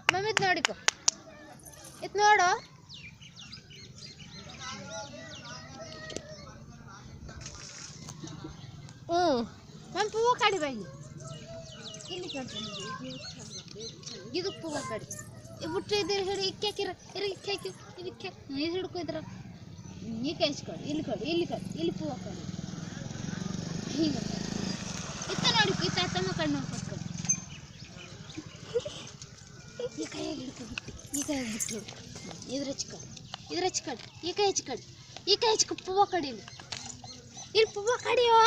mummy ಇದು ನೋಡಿಕೊ ಇದು ನೋಡು ಮಮ್ಮಿ ಪೂವು ಕಡಿ ಬೈ ಇಲ್ಲಿ ಕಡ್ತೀನಿ ಇದು ಪೂವು ಕಡಿ ಬಿಟ್ಟು ಇದು ಹಿಡಿ ಇಕ್ಕಿ ಹಾಕಿರ ಇಕ್ಕಿ ಹಾಕಿ ಇದು ಇಕ್ಕಿ ಹಾಕಿ ಇದು ಹಿಡ್ಕೊ ಇದ್ರ ಈ ಕೈ ಹಚ್ಕೊಡಿ ಇಲ್ಲಿ ಕೊಡಿ ಇಲ್ಲಿ ಪೂವು ಕಡಿ ಹೀಗೆ ಇತ್ತ ನೋಡಿ ಇತ್ತ ತಮ್ಮ ಕಣ್ಣು ನೋಡ್ಕೊಟ್ಕೊಡಿ ಈ ಕೈಯಲ್ಲಿ ಹಿಡ್ಕೊಬಿಟ್ಟು ಈ ಕೈಯಲ್ಲಿ ಬಿಟ್ಟು ಇದ್ರ ಹಚ್ಕೊಡಿ ಈ ಕೈ ಹಚ್ಕೊ ಪೂವು ಕಡಿ ಇಲ್ಲಿ ಪೂವು ಕಡಿಯೋ